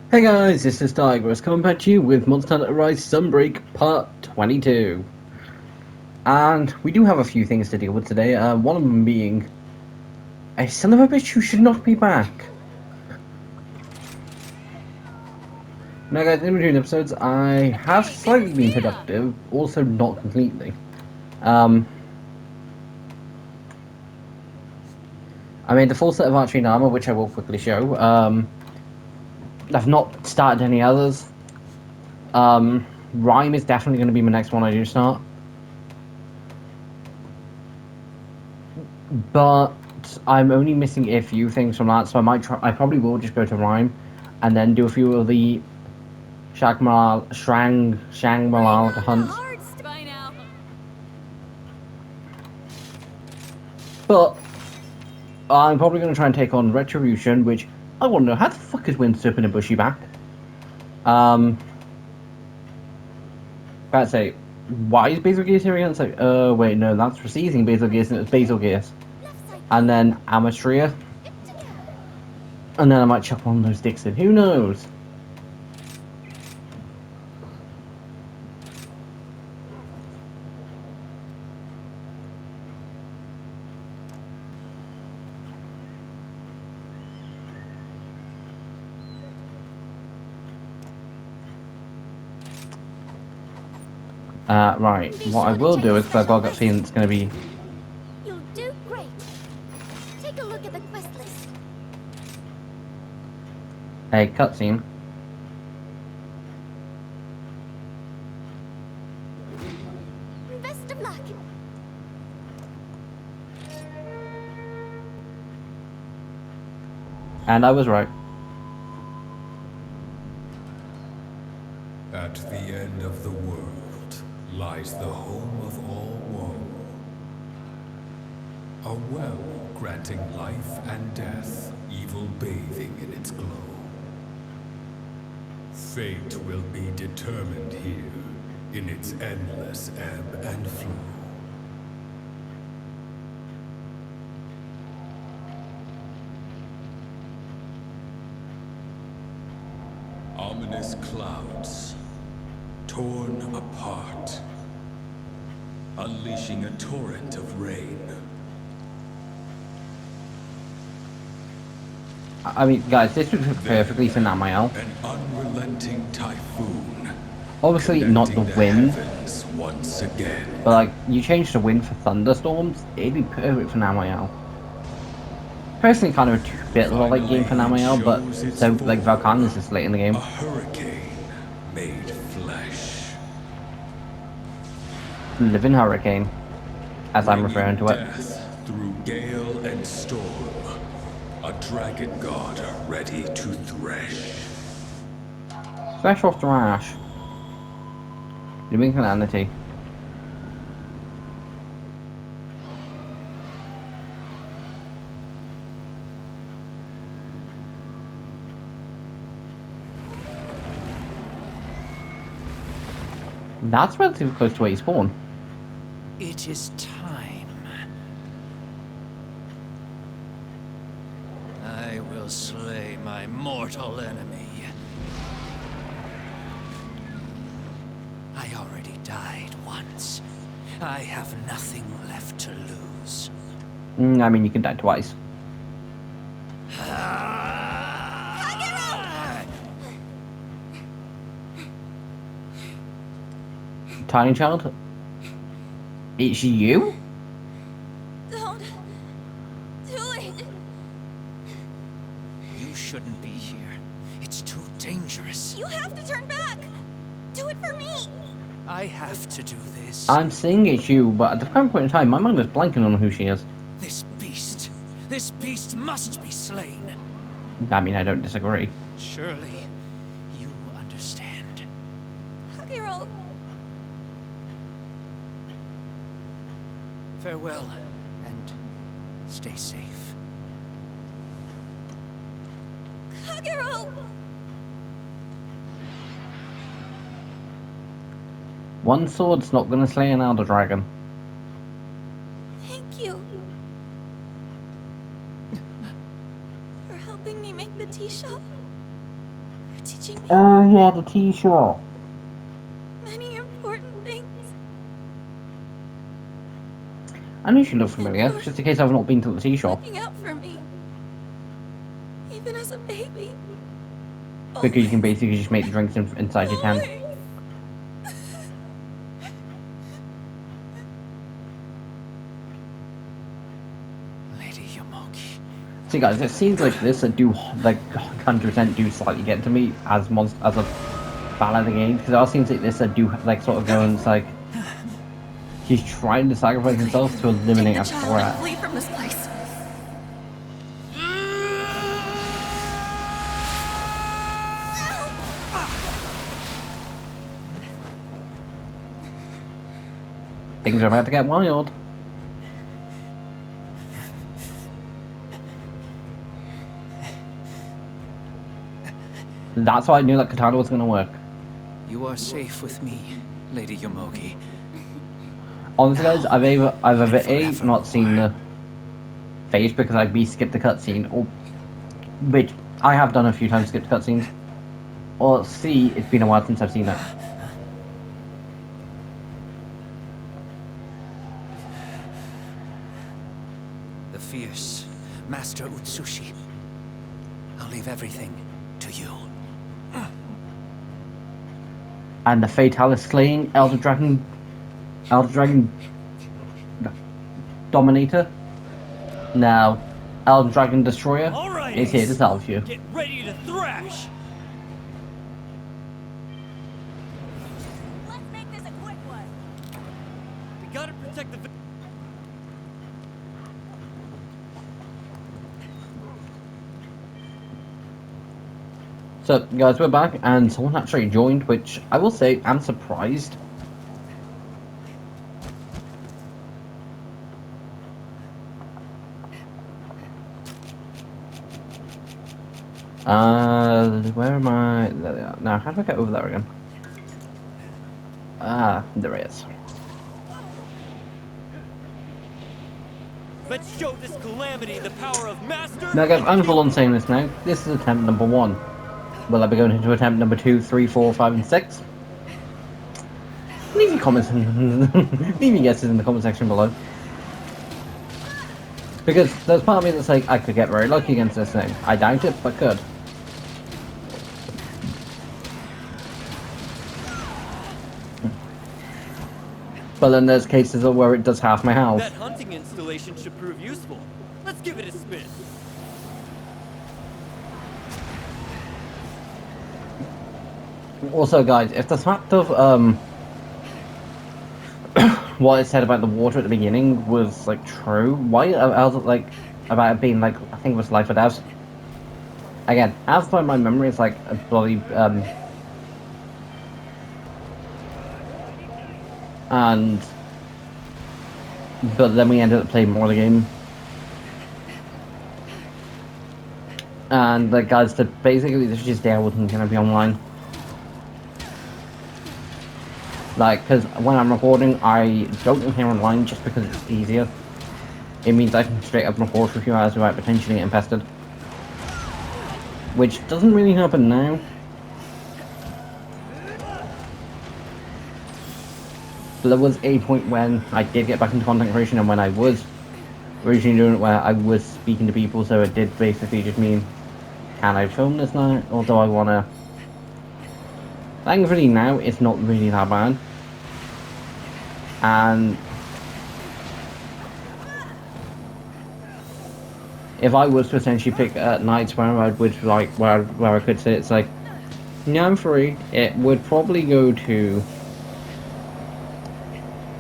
Hey guys, this is Tigers coming back to you with Monster Hunter Rise Sunbreak Part 22. And we do have a few things to deal with today, one of them being a son of a bitch who should not be back. Now guys, in between episodes, I have slightly been productive, also not completely. I made the full set of archery and armor, which I will quickly show. I've not started any others. Rhyme is definitely going to be my next one I do start. But I'm only missing a few things from that, so I probably will just go to Rhyme, and then do a few of the Shangmalal hunts. But I'm probably going to try and take on Retribution, which I want to know how the fuck is Windsurf in a bushy back. Let's say, why is Basil Gears here again? It's like, wait, no, that's for seizing Basil Gears, and it's Basil Gears. And then Amatria. And then I might chuck one of those dicks in. Who knows? Right. What I will do is, because I've got a gut feeling it's going to be... You'll do great. Take a look at the quest list. a cutscene. Best of luck. And I was right. At the end of the world lies the home of all woe. A well granting life and death, evil bathing in its glow. Fate will be determined here, in its endless ebb and flow. Ominous clouds, torn apart, unleashing a torrent of rain. I mean, guys, this was perfectly for Namael. An unrelenting typhoon. Obviously, not the wind, Once again. but like, you change the wind for thunderstorms, it'd be perfect for Namael. Personally, kind of a bit of a late game for Namael, but so, like, Valkan is just late in the game. A hurricane made flesh. Living Hurricane, as I'm referring to it. Death through gale and storm. A dragon god ready to thresh. Thresh or Thrash? Living Calamity. That's relatively close to where you spawn. It is time. I will slay my mortal enemy. I already died once. I have nothing left to lose. I mean, you can die twice. Tiny child? It's you? Don't do it. You shouldn't be here. It's too dangerous. You have to turn back. Do it for me. I have to do this. I'm saying it's you, but at the current point in time, my mind is blanking on who she is. This beast must be slain. I mean, I don't disagree. Surely, you understand. Hagiro. Farewell, and stay safe. Hagiro. One sword's not gonna slay an Elder Dragon. Thank you. For helping me make the tea shop. Did teaching me Oh yeah, the tea shop. many important things. I knew she looked familiar. And It's just in case I've not been to the tea for shop. looking out for me, even as a baby. Because you can Always, basically just make the drinks inside your tent. always. Lady Yamoki. See guys, it seems like this that do like 100% do slightly get to me as as a fan of the game, because it all seems like this that do like sort of go and it's like he's trying to sacrifice himself to Take eliminate the a child and threat. flee from this place. Things are about to get wild. That's why I knew that katana was going to work. You are safe with me, Lady Yamoki. Honestly guys, I've either A, Forevermore. not seen the face because I B, skipped the cutscene, or which I have done a few times, skipped cutscenes, or C, it's been a while since I've seen it. The fierce Master Utsushi. I'll leave everything to you. And the Fatalis slaying Elder Dragon Dominator, now Elder Dragon Destroyer, is here to salve you. Get ready to thrash! Let's make this a quick one. We gotta protect the... So guys, we're back and someone actually joined, which I will say I'm surprised. Where am I? There they are. Now, how do I get over there again? Ah, there it is. Let's show this calamity the power of Master... Now guys, I'm full on saying this now. This is attempt number 1. Will I be going into attempt number 2, 3, 4, 5, and 6? Leave your comments leave your guesses in the comment section below. Because there's part of me that's like, I could get very lucky against this thing. I doubt it, but could. But then there's cases of where it does half my health. That hunting installation should prove useful. Let's give it a spin. Also guys, if the fact of what it said about the water at the beginning was like true, why else like about it being like, I think it was life or death. Again, as by my memory, it's like a bloody but then we ended up playing more of the game. And the guys that basically this is just there wasn't gonna be online. Like, because when I'm recording, I don't appear online just because it's easier. It means I can straight up record for a few hours without potentially getting pested. Which doesn't really happen now. But there was a point when I did get back into content creation, and when I was originally doing it where I was speaking to people, so it did basically just mean, can I film this now, or do I want to? Thankfully now, it's not really that bad. And if I was to essentially pick nights where I would like where I could say it's like, no, I'm free, it would probably go to.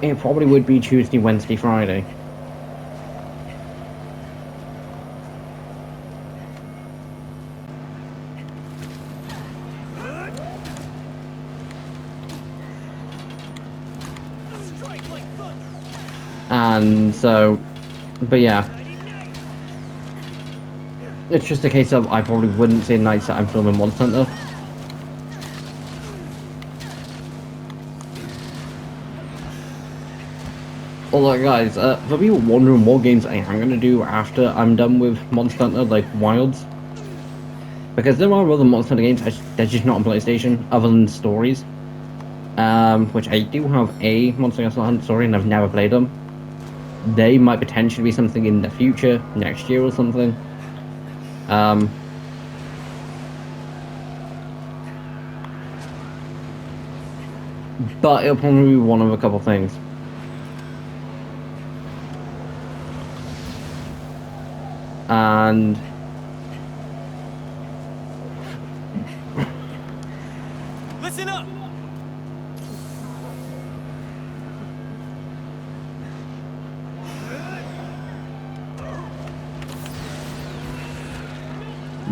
It probably would be Tuesday, Wednesday, Friday. And so, but yeah. It's just a case of I probably wouldn't say nights that I'm filming Monster Hunter. Although guys, for people wondering what games I am going to do after I'm done with Monster Hunter, like Wilds, Because there are other Monster Hunter games, they're just not on PlayStation, other than stories. Which I do have a Monster Hunter story, and I've never played them. They might potentially be something in the future, next year or something. But it'll probably be one of a couple things. And Listen up!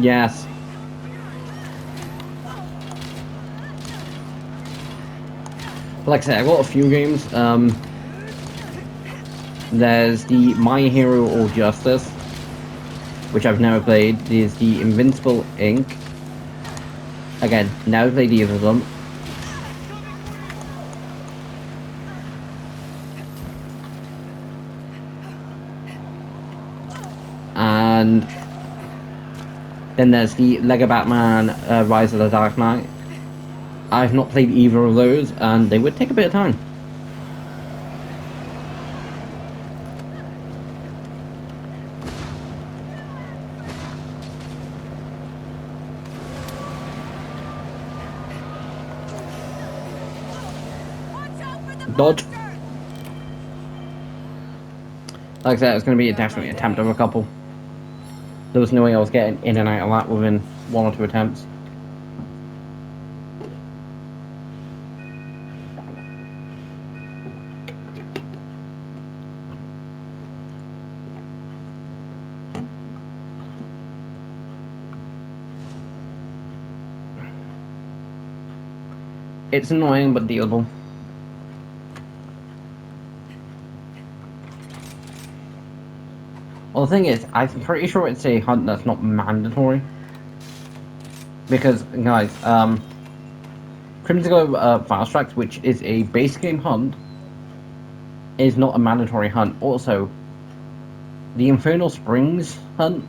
yes. Like I said, I got a few games. There's the My Hero or Justice, which I've never played. There's the Invincible Inc. Again, never played either of them. And then there's the Lego Batman Rise of the Dark Knight. I've not played either of those, and they would take a bit of time. Dodge. Like I said, it's going to be definitely an attempt of a couple. There was no way I was getting in and out of that within 1 or 2 attempts. It's annoying, but dealable. Well, the thing is, I'm pretty sure it's a hunt that's not mandatory. Because, guys, Crimson Glow Fast Tracks, which is a base game hunt, is not a mandatory hunt. Also, the Infernal Springs hunt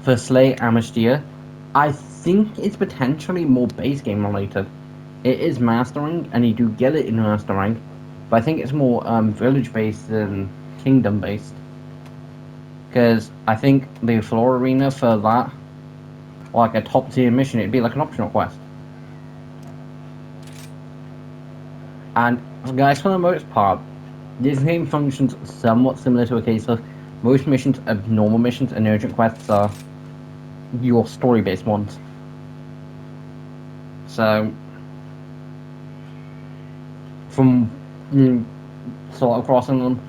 for Slay Amastia, I think it's potentially more base game related. It is mastering, and you do get it in mastering, but I think it's more village based than kingdom based. Because I think the floor arena for that, like a top tier mission, it'd be like an optional quest. And guys, for the most part, this game functions somewhat similar to a case of most missions, normal missions and urgent quests are your story based ones. So, from sort of crossing them,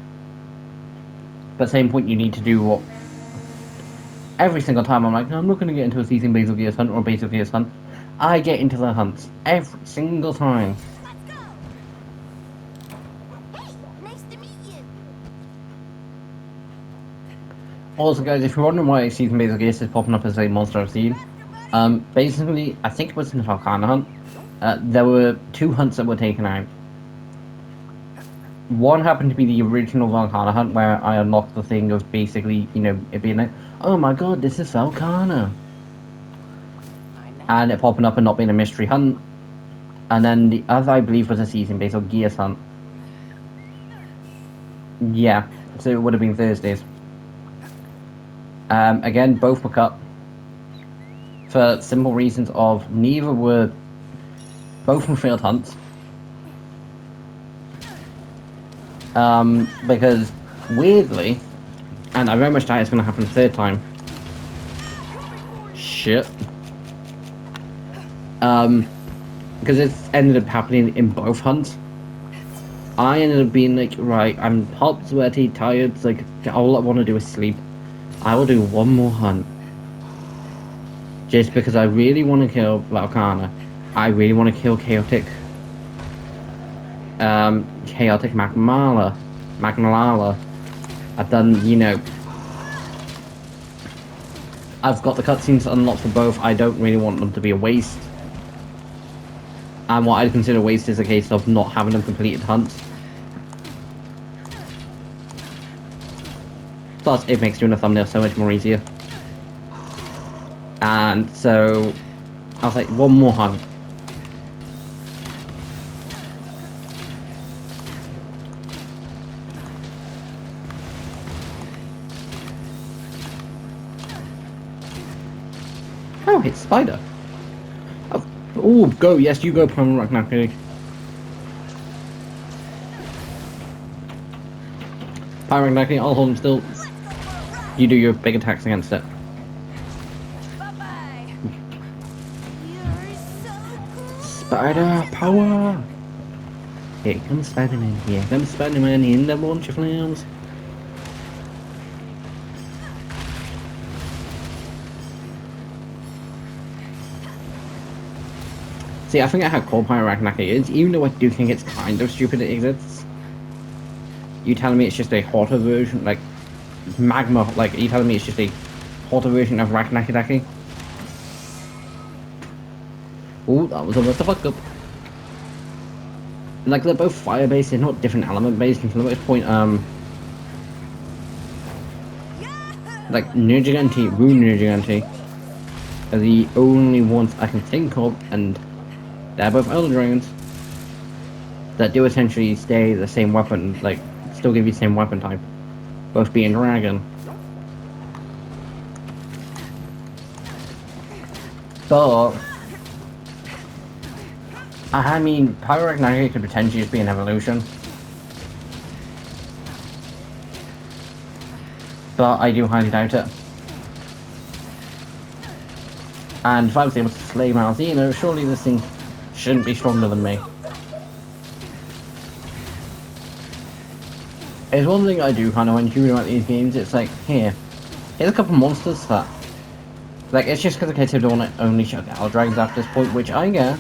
but at the same point you need to do what every single time I'm like, no, I'm not going to get into a season Basil Gears hunt or a Basil Gears hunt. I get into the hunts every single time. Let's go! Hey, nice to meet you. Also, guys, if you're wondering why season Basil Gears is popping up as a monster I've seen, basically, I think it was in the Falcana hunt. There were 2 hunts that were taken out. One happened to be the original Valhalla hunt, where I unlocked the thing of basically, you know, it being like, oh my god, this is Valhalla. And it popping up and not being a mystery hunt. And then the other, I believe, was a season-based or Gears hunt. Yeah, so it would have been Thursdays. Again, both were cut. For simple reasons of, neither were, both were failed hunts. Because weirdly, and I very much doubt it's going to happen a 3rd time. Shit. Because it's ended up happening in both hunts. I ended up being like, right, I'm hot, sweaty, tired, it's like, all I want to do is sleep. I will do one more hunt. Just because I really want to kill Valkana. I really want to kill Chaotic Magmalala. I've done, you know, I've got the cutscenes unlocked for both. I don't really want them to be a waste. And what I'd consider waste is a case of not having them completed hunts. Plus, it makes doing a thumbnail so much more easier. And so I was like, one more hunt. Oh, it's Spider. Oh, go. Yes, you go, Prime Ragnarok. Prime Ragnarok, I'll hold him still. You do your big attacks against it. Bye-bye. You're so cool. Spider power! Here comes Spider-Man. Here comes Spider-Man in the launcher flames. See, I think I how cool Pyro Ragnarok is, even though I do think it's kind of stupid it exists. You telling me it's just a hotter version, like magma, like, are you telling me it's just a hotter version of Ragnarok? Ooh, that was almost a fuck up. Like, they're both fire-based, they're not different element-based, and for the most point, like, Nergigante, Rune Nergigante are the only ones I can think of, and they're both Elder Dragons that do essentially stay the same weapon, like, still give you the same weapon type, both being dragon. But I mean, Pyro Ragnarok could potentially just be an evolution, but I do highly doubt it. And if I was able to slay Malzeno, surely this thing shouldn't be stronger than me. It's one thing I do kind of enjoy about these games. It's like, here's a couple monsters that, like, it's just because the kids don't want to only show Elder Dragons after this point, which I get.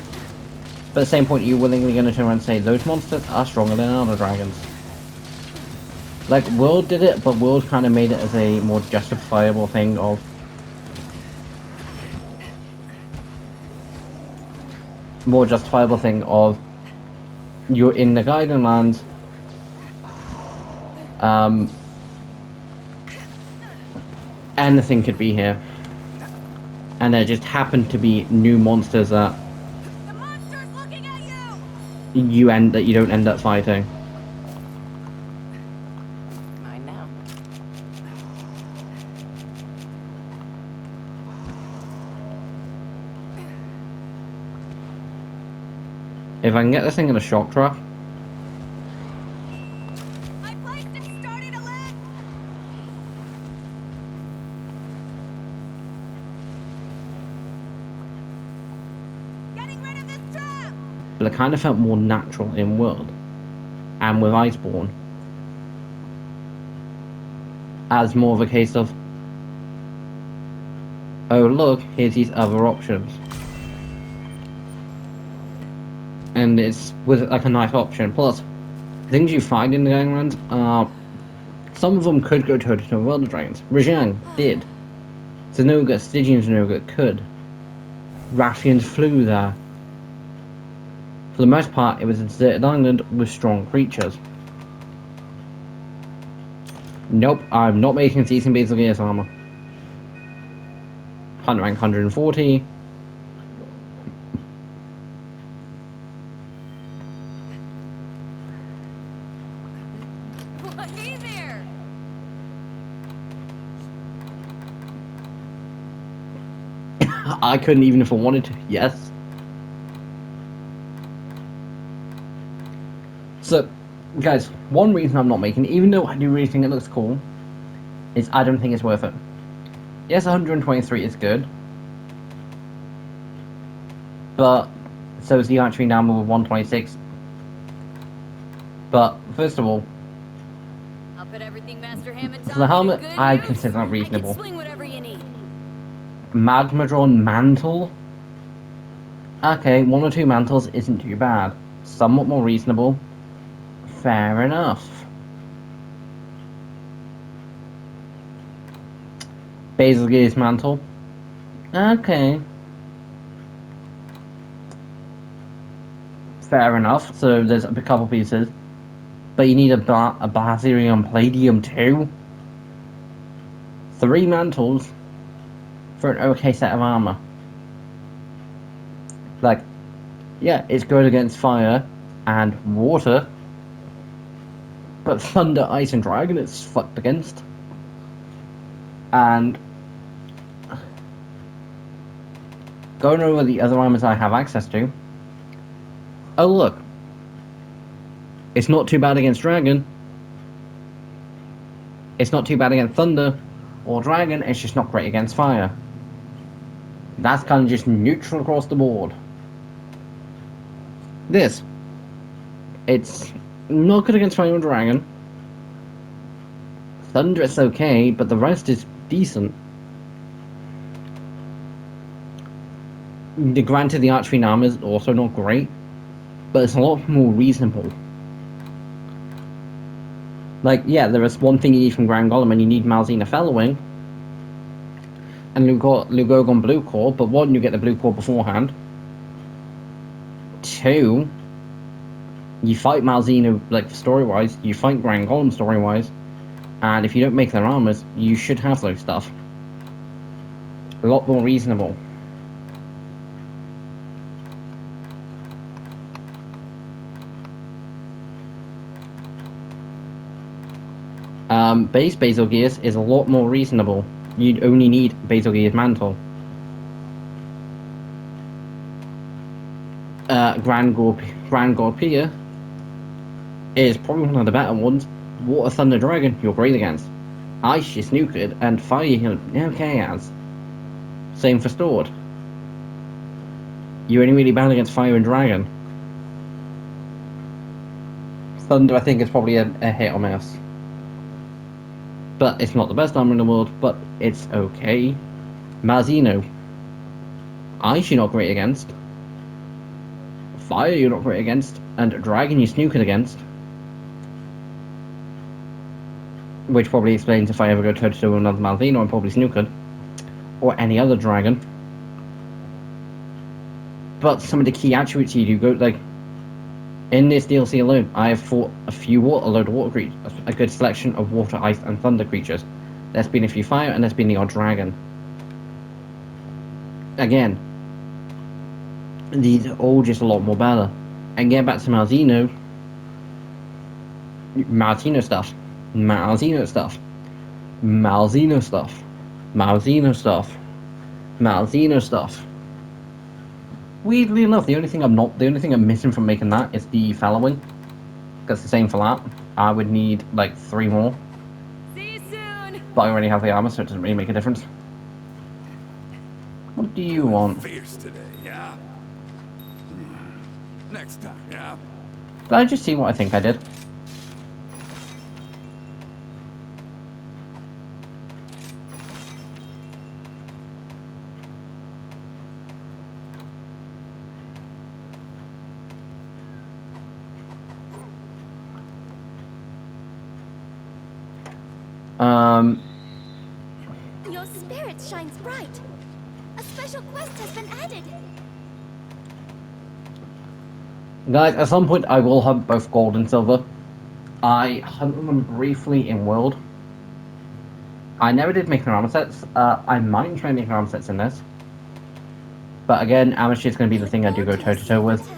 But at the same point, you're willingly going to turn around and say those monsters are stronger than Elder Dragons. Like, World did it, but World kind of made it as a more justifiable thing of, you're in the Guiding Lands, anything could be here, and there just happened to be new monsters that The monster's looking at you. you don't end up fighting. Mine now. If I can get this thing in a shock trap. My PlayStation's starting to lag. Getting rid of this trap. But it kind of felt more natural in World, and with Iceborne, as more of a case of, oh look, here's these other options, and it's with like a nice option. Plus, things you find in the Guiding Lands are, some of them could go toe to toe with Elder Dragons. Rajang did. Zenoga, Stygian Zenoga could. Rathians flew there. For the most part, it was a deserted island with strong creatures. Nope, I'm not making decent base of Gears armor. Hunt rank 140. Hey there. I couldn't even if I wanted to, yes. So, guys, one reason I'm not making it, even though I do really think it looks cool, is I don't think it's worth it. Yes, 123 is good, but so is the archery number with 126. But first of all, I'll put everything Master Hammond for the helmet, I consider that I can reasonable. swing whatever you need. Magmadron mantle. Okay, one or two mantles isn't too bad. Somewhat more reasonable. Fair enough. Basil Gear's mantle. Okay. Fair enough. So there's a couple pieces. But you need a Basilium Palladium too. 3 mantles for an okay set of armor. Like, yeah, it's good against fire and water, but thunder, ice, and dragon it's fucked against. And going over the other armors I have access to. Oh look, it's not too bad against dragon. It's not too bad against thunder or dragon, it's just not great against fire. That's kind of just neutral across the board. This. It's not good against fire or dragon. Thunder is okay, but the rest is decent. Granted, the archery armor is also not great, but it's a lot more reasonable. Like, yeah, there is one thing you need from Grand Golem, and you need Malzena Fellowing and Lugogon Blue Core, but one, you get the Blue Core beforehand. Two, you fight Malzena, like, story-wise, you fight Grand Golem story-wise, and if you don't make their armors, you should have those stuff. A lot more reasonable. Base Basil Gears is a lot more reasonable. You'd only need Basil Gears Mantle. Grand Gorpia is probably one of the better ones. Water Thunder Dragon, you're great against. Ice, you're snookered, and Fire, you're okay as. Same for Stored. You're only really bad against Fire and Dragon. Thunder, I think, is probably a hit or miss. But it's not the best armor in the world, but it's okay. Malzeno. Ice you're not great against. Fire you're not great against. And Dragon you're snookered against. Which probably explains if I ever go toe-to-toe with another Malzeno, I'm probably snookered. Or any other dragon. But some of the key attributes you do go, like... In this DLC alone, I have fought a load of water creatures, a good selection of water, ice, and thunder creatures. There's been a few fire, and there's been the odd dragon. Again, these are all just a lot more better. And get back to Malzeno stuff. Malzeno stuff. Malzeno stuff. Malzeno stuff. Malzeno stuff. Weirdly enough, the only thing I'm missing from making that is the fellowing. Because the same for that. I would need like 3 more. See you soon. But I already have the armor, so it doesn't really make a difference. What do you want? Fierce today, yeah? Next time, yeah? Did I just see what I think I did? Your spirit shines bright. A special quest has been added. Guys, at some point I will hunt both gold and silver. I hunted them briefly in World. I never did make their armor sets. I might try and make armor sets in this. But again, amateur is going to be the thing I do go toe-to-toe with.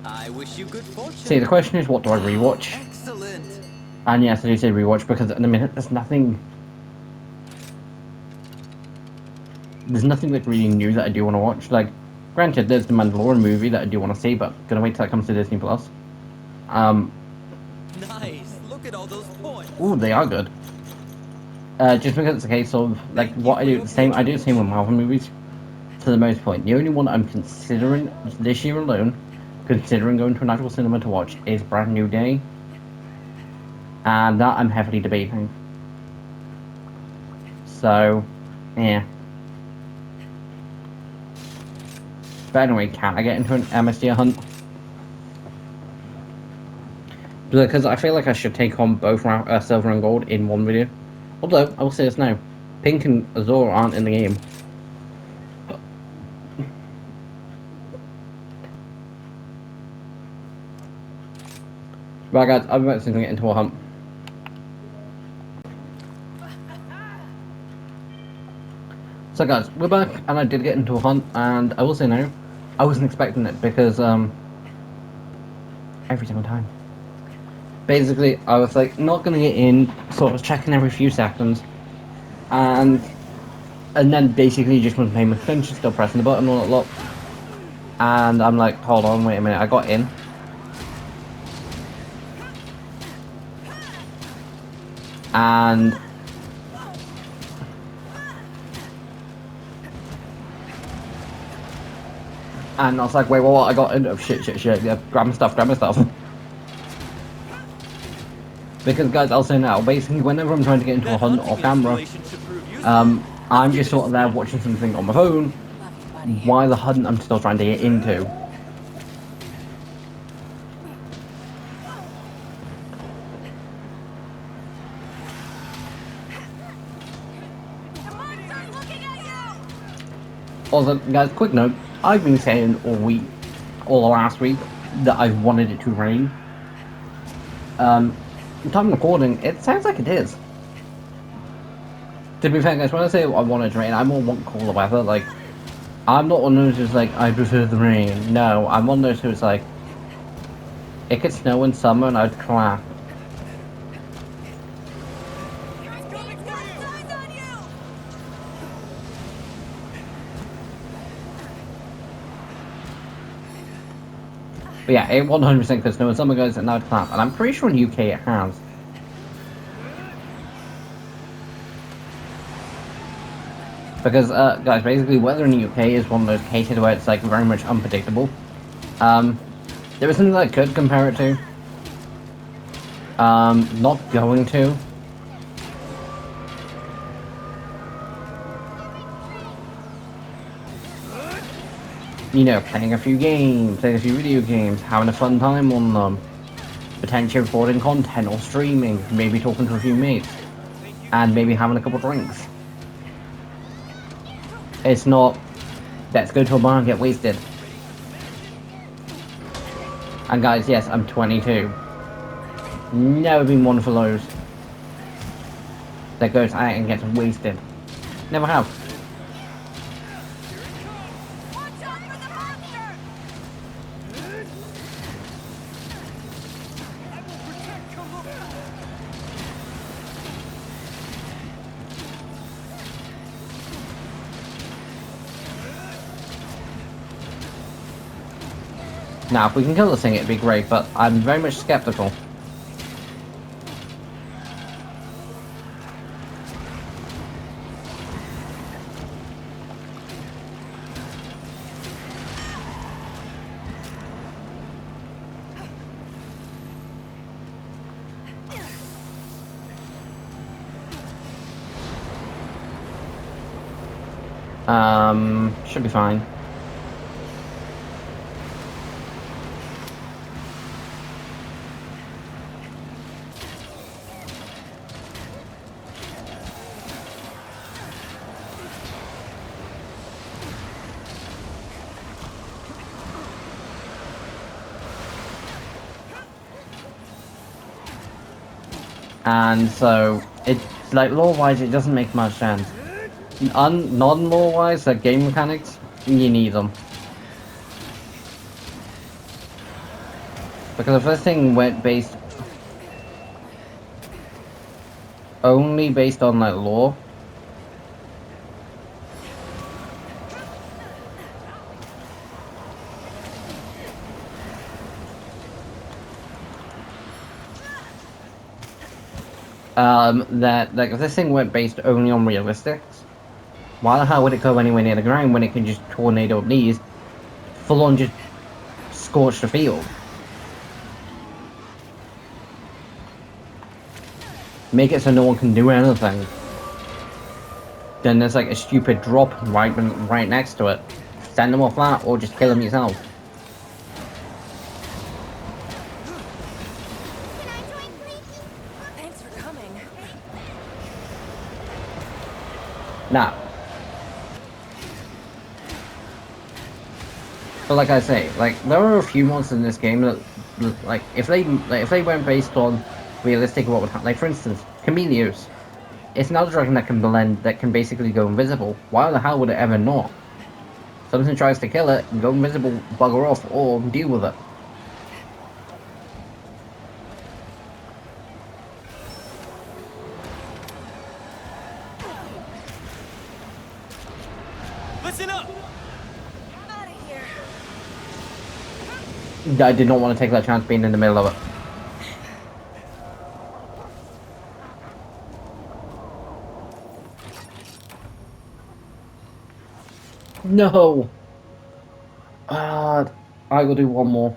I wish you good fortune. See, the question is, what do I rewatch? Excellent. And yes, I do say rewatch because at the minute there's nothing like really new that I do want to watch. Like, granted, there's the Mandalorian movie that I do want to see, but gonna wait till it comes to Disney Plus. Nice. Look at all those points. Ooh, they are good. Just because it's a case of like what I do the same with Marvel movies. To the most point, the only one I'm considering this year alone, considering going to an actual cinema to watch, is Brand New Day, and that I'm heavily debating. So, yeah. But anyway, can I get into an MSD hunt? Because I feel like I should take on both silver and gold in one video. Although, I will say this now, Pink and Azor aren't in the game. Right guys, I'm about to get into a hunt. So guys, we're back, and I did get into a hunt, and I will say no, I wasn't expecting it, because, every single time. Basically, I was like, not gonna get in, sort of checking every few seconds, and then basically just wasn't paying attention, still pressing the button, all that lot. And I'm like, hold on, wait a minute, I got in. And I was like, wait, what? I got in. Oh, shit, yeah, grab my stuff. Because, guys, I'll say now, basically, whenever I'm trying to get into a hunt or camera, I'm just sort of there watching something on my phone, while the hunt I'm still trying to get into. Also, guys, quick note, I've been saying all the last week, that I wanted it to rain. Time recording, it sounds like it is. To be fair, guys, when I say I want it to rain, I more want cooler weather. Like, I'm not one of those who's like, I prefer the rain. No, I'm one of those who's like, it could snow in summer and I'd clap. But yeah, it 100% could snow in summer, guys, and I'd clap. And I'm pretty sure in UK it has. Because, guys, basically, weather in the UK is one of those cases where it's, like, very much unpredictable. There is something that I could compare it to. Not going to. You know, playing a few games, playing a few video games, having a fun time on them. Potentially recording content or streaming, maybe talking to a few mates. And maybe having a couple drinks. It's not, let's go to a bar and get wasted. And guys, yes, I'm 22. Never been one for those that goes out and gets wasted. Never have. Now, if we can kill this thing, it'd be great, but I'm very much skeptical. Should be fine. And so, it's like, lore-wise, it doesn't make much sense. Non-lore-wise, like game mechanics, you need them. Because if this thing went based only based on like lore, that like if this thing went based only on realistics, why the hell would it go anywhere near the ground when it can just tornado up these, full on just scorch the field? Make it so no one can do anything. Then there's like a stupid drop right next to it. Send them off that, or just kill them yourself. Thanks for coming. Now, but like I say, like there are a few monsters in this game that like if they weren't based on realistic what would happen. Like for instance, Chameleos. It's an elder dragon that can blend, that can basically go invisible. Why the hell would it ever not? Something tries to kill it, go invisible, bugger off, or deal with it. Listen up! Out of here. I did not want to take that chance being in the middle of it. No! I will do one more.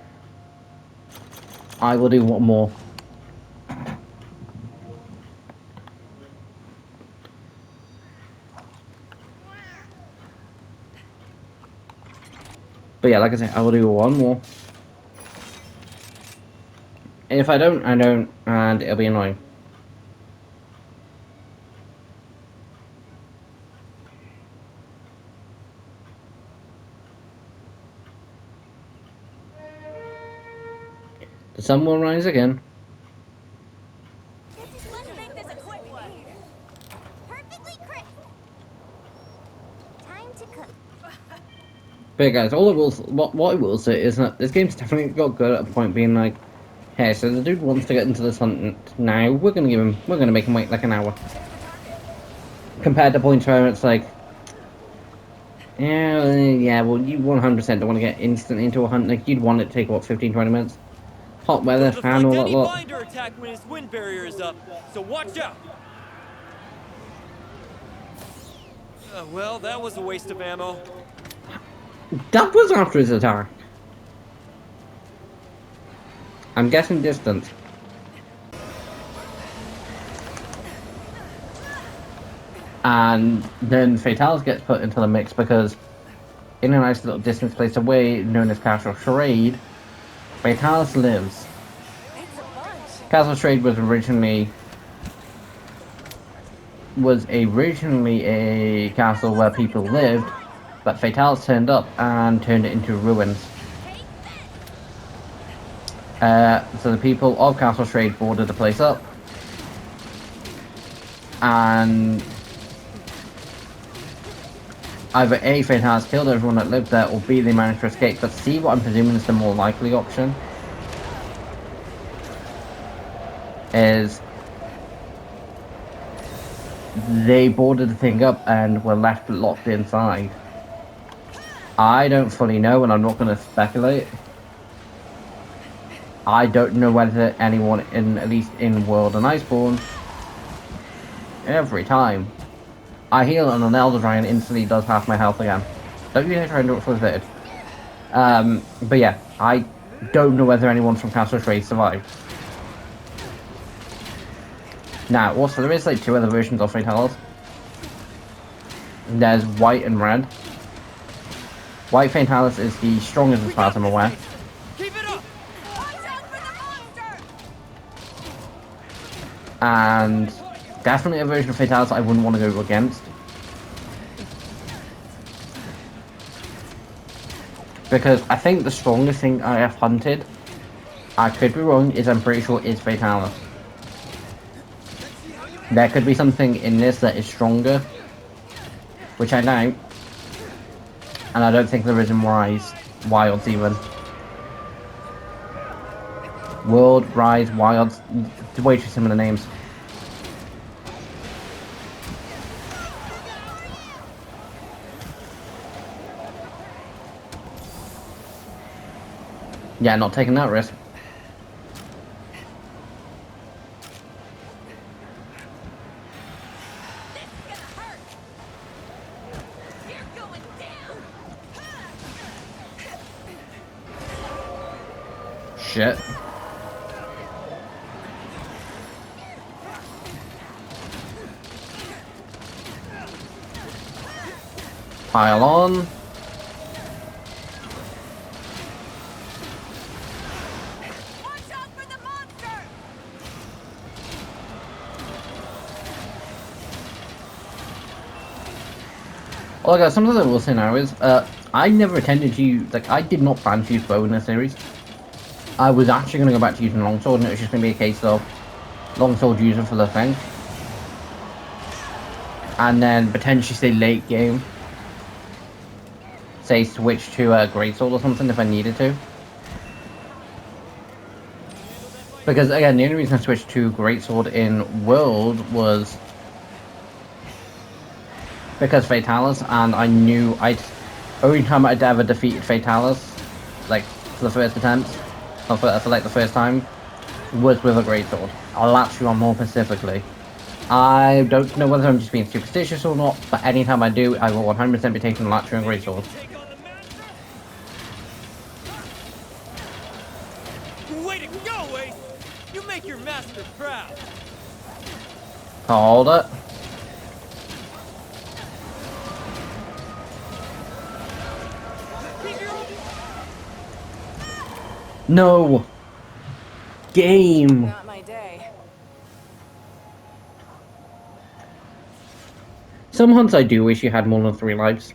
I will do one more. But yeah, like I said, I will do one more. And if I don't, I don't, and it'll be annoying. The sun will rise again. Let's make this a quick one. Perfectly crisp. Time to cook. But yeah, guys, what I will say is that this game's definitely got good at a point being like, hey, so the dude wants to get into this hunt now, we're gonna make him wait like an hour. Compared to points where it's like, yeah, well, you 100% don't want to get instantly into a hunt, like, you'd want it to take, what, 15-20 minutes? Hot weather, They'll and all deflect that any lot. binder attack when his wind barrier is up, so watch out! Well, that was a waste of ammo. That was after his attack. I'm guessing distance. And then Fatalis gets put into the mix because in a nice little distance place away, known as Castle Charade, Fatalis lives. Castle Charade was originally a castle where people lived, but Fatalis turned up and turned it into ruins. So the people of Castle Charade boarded the place up, and either A, Fatalis killed everyone that lived there, or B, they managed to escape. But C, what I'm presuming is the more likely option, is they boarded the thing up and were left locked inside. I don't fully know, and I'm not going to speculate. I don't know whether anyone, at least in World and Iceborne, every time I heal on an Elder Dragon, instantly does half my health again. Don't you try and do it for the but yeah, I don't know whether anyone from Castle Charade survived. Now, also, there is like two other versions of Fatalis. There's white and red. White Fatalis is the strongest as far as I'm aware. Keep it up! Watch out for the monster! And definitely a version of Fatalis I wouldn't want to go against. Because I think the strongest thing I have hunted, I could be wrong, is I'm pretty sure is Fatalis. There could be something in this that is stronger, which I doubt. And I don't think there is in Wilds even. World, Rise, Wilds, way too similar names. Yeah, not taking that risk. Shit. Pile on. Watch out for the monster! Well, guys, something I will say now is, I never intended to use, like, I did not plan to use bow in this series. I was actually going to go back to using longsword, and it was just going to be a case of longsword user for the thing, and then potentially say late game, say switch to a greatsword or something if I needed to. Because again, the only reason I switched to greatsword in World was because Fatalis, and I knew only time I'd ever defeated Fatalis, like for the first attempt, or for like the first time, was with a greatsword. Elytron more specifically. I don't know whether I'm just being superstitious or not, but anytime I do, I will 100% be taking Elytron greatsword. Take on the master. Way to go, Ace! You make your master proud. Hold it. Keep your No! Game! Not my day. Some hunts I do wish you had more than 3 lives.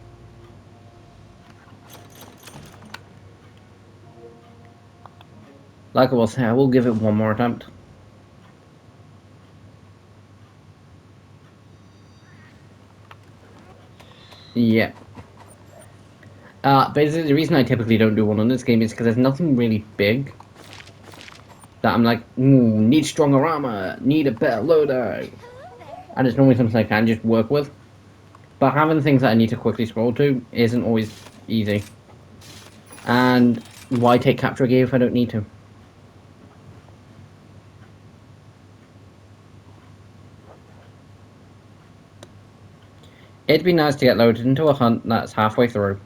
Like I was saying, I will give it one more attempt. Yeah. Basically, the reason I typically don't do one on this game is because there's nothing really big that I'm like, need stronger armor, need a better loader. Hello there. And it's normally something I can just work with. But having things that I need to quickly scroll to isn't always easy. And why take capture gear if I don't need to? It'd be nice to get loaded into a hunt that's halfway through.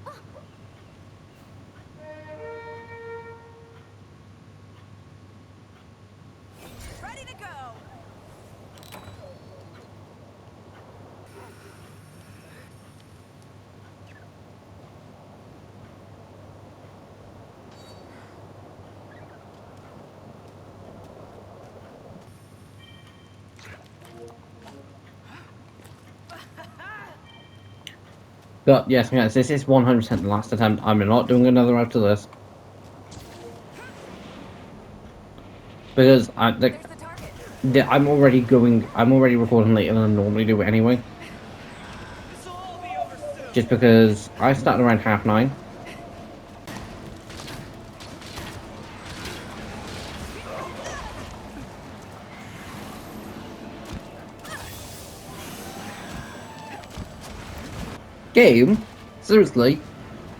Ready to go. But yes, guys, this is 100% the last attempt. I'm not doing another after this. Because There's the target. I'm already recording later than I normally do anyway. This'll all be over soon. Just because I started around 9:30. Game? Seriously?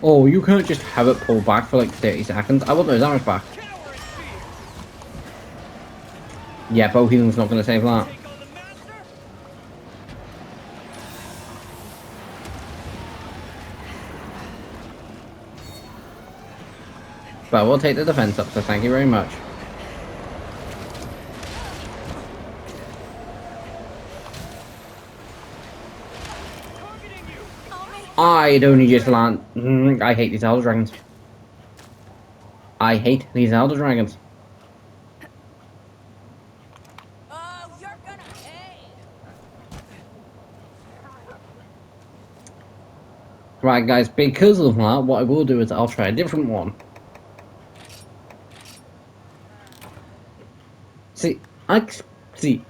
Oh, you can't just have it pull back for like 30 seconds. I want those arrows back. Cower in fear. Yeah, bow healing's not going to save that. Take on the master. But we'll take the defense up, so thank you very much. Targeting you. I'd only just land. I hate these Elder Dragons. I hate these Elder Dragons. Oh, you're gonna pay. Right, guys, because of that, what I will do is I'll try a different one. See,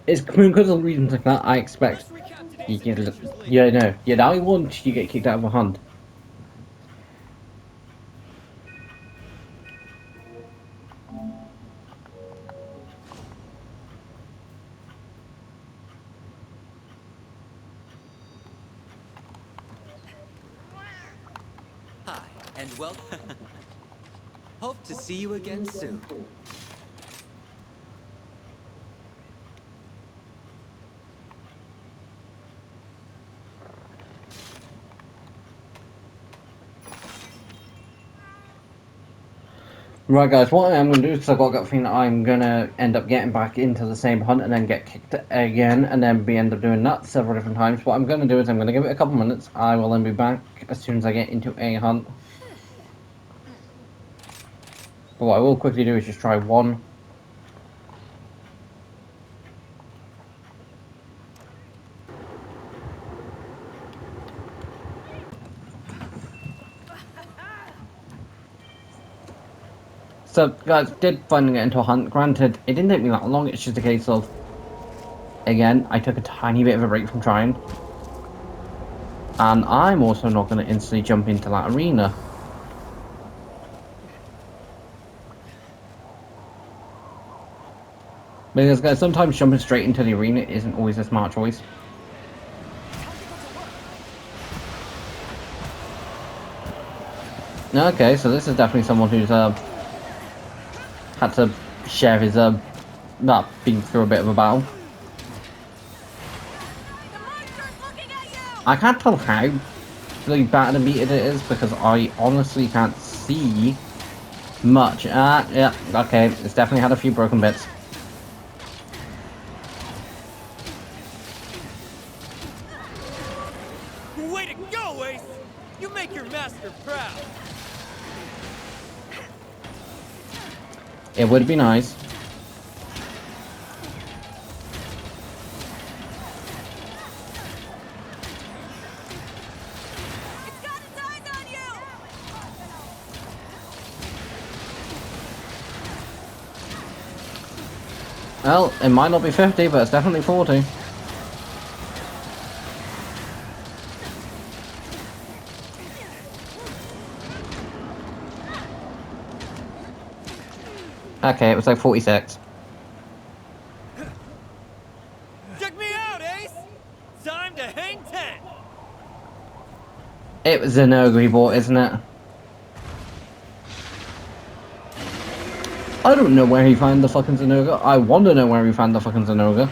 it's because of reasons like that, I expect Let's recap you today's get, adventures later. yeah, no, you die once, you get kicked out of a hunt. Hi, and welcome. Hope to see you again soon. Right, guys, what I'm going to do is, because I've got a gut feeling that I'm going to end up getting back into the same hunt and then get kicked again, and then end up doing that several different times. What I'm going to do is I'm going to give it a couple minutes. I will then be back as soon as I get into a hunt. But what I will quickly do is just try one. So, guys, did finally get into a hunt. Granted, it didn't take me that long. It's just a case of, again, I took a tiny bit of a break from trying. And I'm also not going to instantly jump into that arena. Because, guys, sometimes jumping straight into the arena isn't always a smart choice. Okay, so this is definitely someone who's had to share his not been through a bit of a battle. The monster's looking at you! I can't tell how really bad and beaten it is because I honestly can't see much. Yeah, okay, it's definitely had a few broken bits. Way to go, Ace! You make your master proud. It would be nice. It's got its eyes on you! Well, it might not be 50, but it's definitely 40. Okay, it was like 46. Check me out, Ace! Time to hang ten! It was an ogre he bought, isn't it? I don't know where he found the fucking Zenoga. I want to know where he found the fucking Zenoga.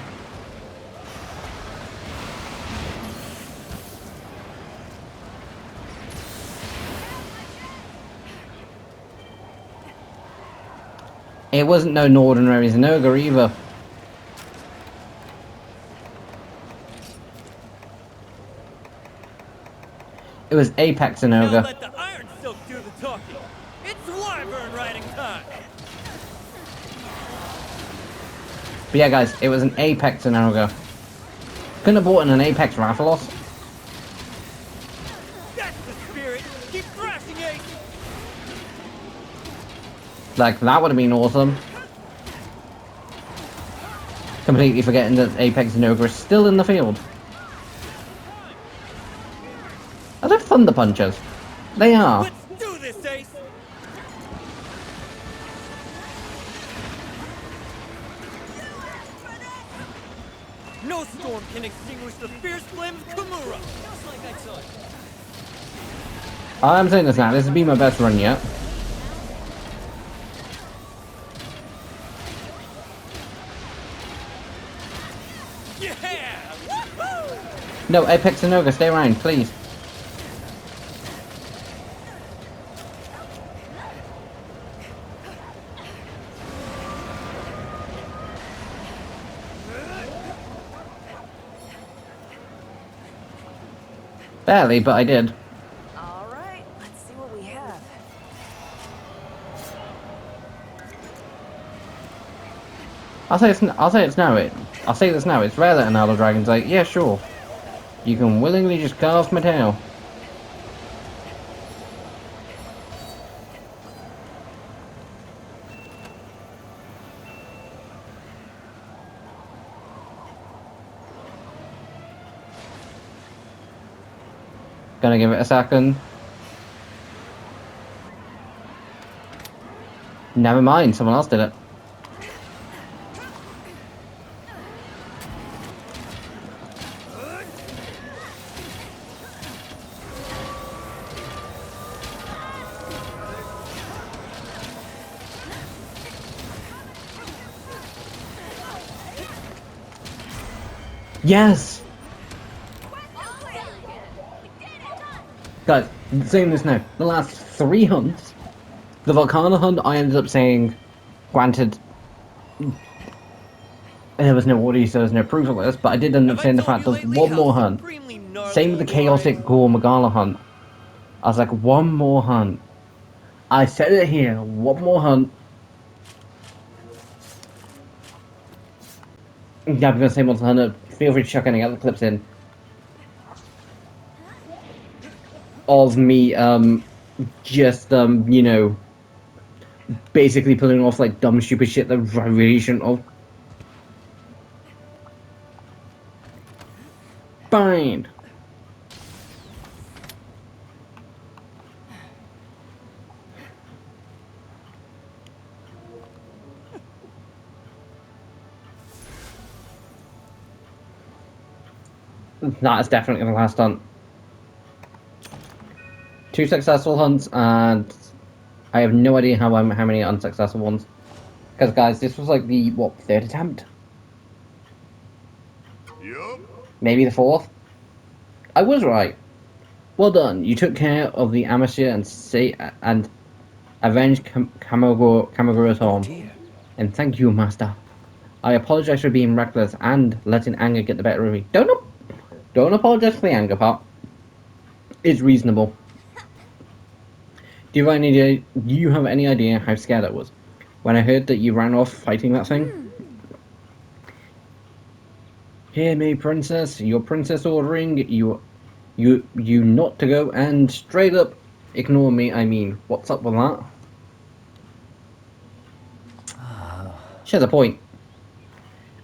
It wasn't no ordinary Zenoga either. It was Apex Now Zenoga. let the Iron Silk do the talking. It's wyvern riding time! But yeah, guys, it was an Apex Zenoga. Couldn't have bought in an Apex Rathalos. That's the spirit! Keep thrashing, Ace! Like, that would have been awesome. Completely forgetting that Apex Zenoga is still in the field. Are they Thunder Punchers? They are. Let's do this, Ace! No storm can extinguish the fierce flame of Kimura! Just like I told you. I'm saying this now, this has been my best run yet. Yeah! Woohoo! No, Apex Zenoga, stay around, please. Barely, but I did. All right, let's see what we have. I'll say this now. It's rare that an Elder Dragon's like, yeah, sure. You can willingly just cut off my tail. Gonna give it a second. Never mind, someone else did it. Yes! Guys, saying this now, the last 3 hunts, the Volcana hunt, I ended up saying, granted, there was no order, so there's no proof of this, but I did end up saying the fact there's one more hunt. Same with the Chaotic Gore Magala hunt. I was like, one more hunt. I said it here, one more hunt. Yeah, I'm gonna say Monster Hunter, feel free to chuck any other clips in. Of me, just, you know, basically pulling off like dumb, stupid shit that I really shouldn't have. Fine. That is definitely the last hunt. 2 successful hunts, and I have no idea how many unsuccessful ones. Because guys, this was like the what 3rd attempt? Yup. Maybe the 4th. I was right. Well done. You took care of the amateur and avenged Kamagura's home. Dear. And thank you, Master. I apologize for being reckless and letting anger get the better of me. Don't apologize for the anger part. It's reasonable. Do you have any idea how scared I was when I heard that you ran off fighting that thing? Hear me, princess. Your princess ordering you not to go and straight up ignore me. I mean, what's up with that? She has a point.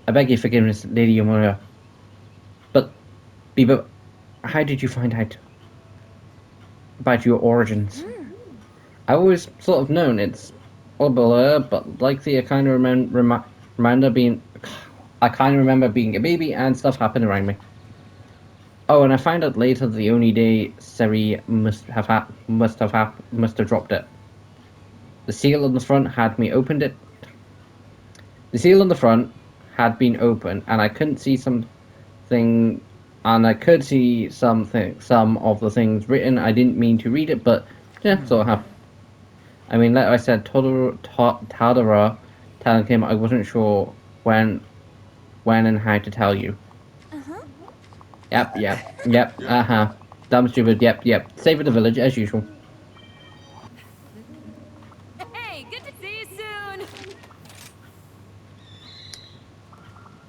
I beg your forgiveness, Lady Yamura. But, Biba, how did you find out about your origins? I always sort of known it's all blur, but likely I kind of remember being a baby and stuff happened around me. Oh, and I found out later that the only day Seri must have dropped it. The seal on the front had me opened it. The seal on the front had been opened, and I couldn't see some of the things written. I didn't mean to read it, but yeah, so it happened. I mean, like I said, Tadara telling him I wasn't sure when and how to tell you. Yep, Dumb stupid, yep. Save the village, as usual. Hey, good to see you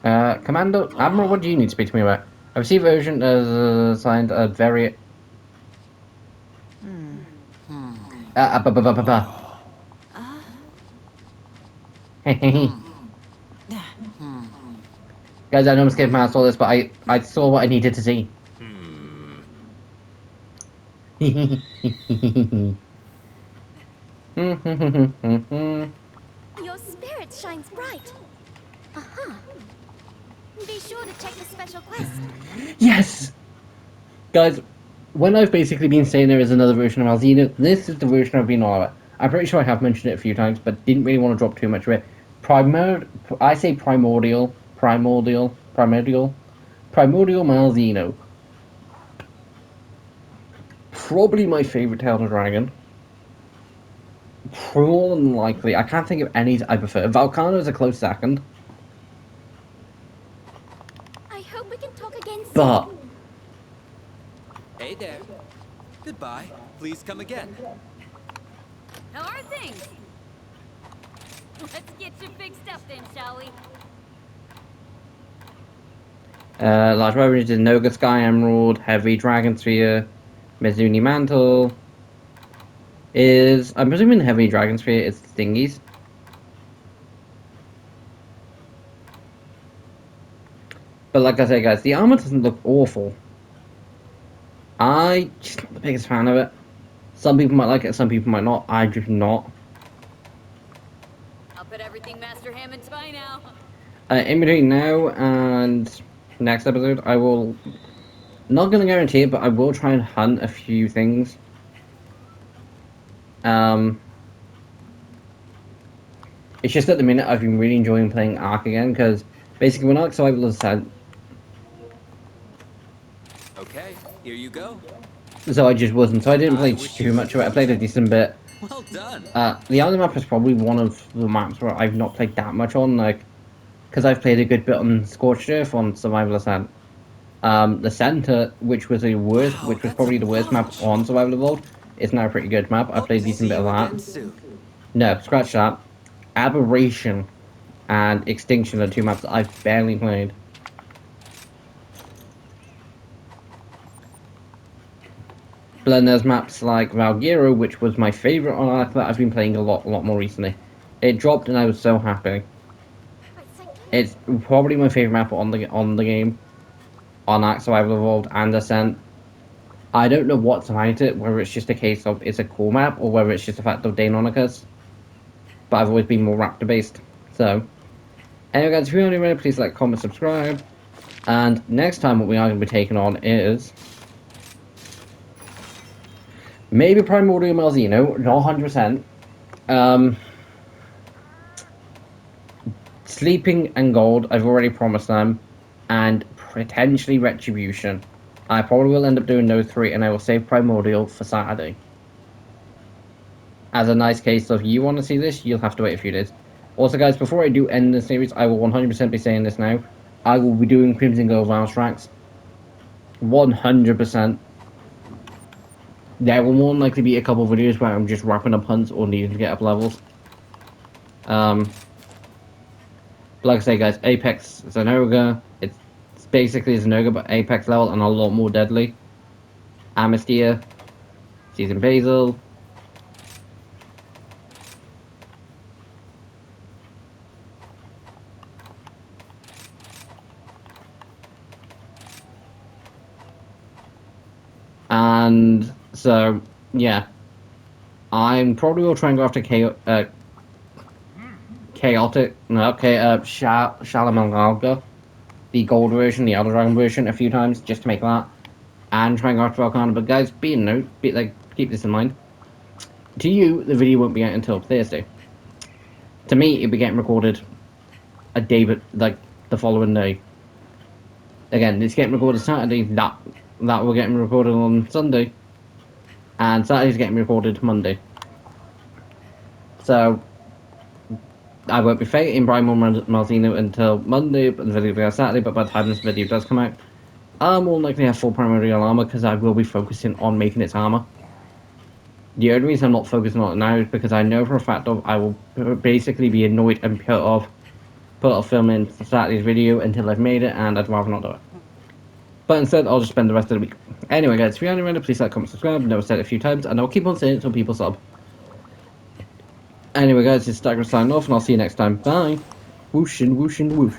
soon. Commander, Admiral, what do you need to speak to me about? I received a version signed a very... Guys, I know I'm scared past all this, but I saw what I needed to see. Your spirit shines bright. Be sure to check the special quest. Yes! Guys, when I've basically been saying there is another version of Alzina, this is the version I've been on about. I'm pretty sure I have mentioned it a few times, but didn't really want to drop too much of it. I say primordial Malzino. Probably my favourite Tail of Dragon. More than likely, I can't think of any I prefer. Valcano is a close second. I hope we can talk again soon. But Hey there. Goodbye. Please come again. How are things? Let's get you fixed up then, shall we? large weapons is Noga Sky Emerald, Heavy Dragon Sphere, Mizuni Mantle. I'm presuming the Heavy Dragon Sphere is thingies. But like I say, guys, the armor doesn't look awful. I'm just not the biggest fan of it. Some people might like it, some people might not. I just not. I'll put everything Master Hammond's by now. In between now and next episode, I will... Not going to guarantee it, but I will try and hunt a few things. It's just at the minute I've been really enjoying playing Ark again, because basically when Ark Survival said... Okay, here you go. So I just wasn't, so I didn't play too much of it. I played a decent bit. Well done. The other map is probably one of the maps where I've not played that much on, like... Because I've played a good bit on Scorched Earth on Survival Ascent. The center, which was probably the worst map on Survival Evolved, is now a pretty good map. I played a decent bit of that. No, scratch that. Aberration and Extinction are 2 maps that I've barely played. But then there's maps like Valguero, which was my favourite on Ark that I've been playing a lot more recently. It dropped and I was so happy. It's probably my favourite map on the game. On Ark Survival Evolved and Ascent. I don't know what's behind it, whether it's just a case of it's a cool map, or whether it's just the fact of Daemonicus. But I've always been more Raptor based. So, anyway guys, if you're new, please like, comment, subscribe. And next time what we are going to be taking on is... maybe Primordial Malzeno, not 100%. Sleeping and Gold, I've already promised them. And potentially Retribution. I probably will end up doing those 3, and I will save Primordial for Saturday. As a nice case of, you want to see this, you'll have to wait a few days. Also guys, before I do end the series, I will 100% be saying this now. I will be doing Crimson Gold Vows tracks. 100%. There will more than likely be a couple of videos where I'm just wrapping up hunts or needing to get up levels. Like I say guys, Apex Zenoga, it's basically Zenoga but Apex level and a lot more deadly. Amistia, Season Basil. And so, yeah. I'm probably will try and go after Shalamalga, the gold version, the Elder Dragon version, a few times, just to make that. And try and go after Volcano. But guys, keep this in mind. To you, the video won't be out until Thursday. To me, it'll be getting recorded a day, but like the following day. Again, it's getting recorded Saturday, that will get recorded on Sunday. And Saturday's getting recorded Monday. So, I won't be fighting Primordial Malzeno until Monday, but the video will be out Saturday, but by the time this video does come out, I'll more likely have full Primordial armor, because I will be focusing on making its armor. The only reason I'm not focusing on it now is because I know for a fact of I will basically be annoyed and put off filming Saturday's video until I've made it, and I'd rather not do it. But instead, I'll just spend the rest of the week. Anyway, guys, if you're new, please like, comment, subscribe. I've never said it a few times, and I'll keep on saying it until people sub. Anyway, guys, it's Stagger signing off, and I'll see you next time. Bye. Whoosh and whoosh and whoosh.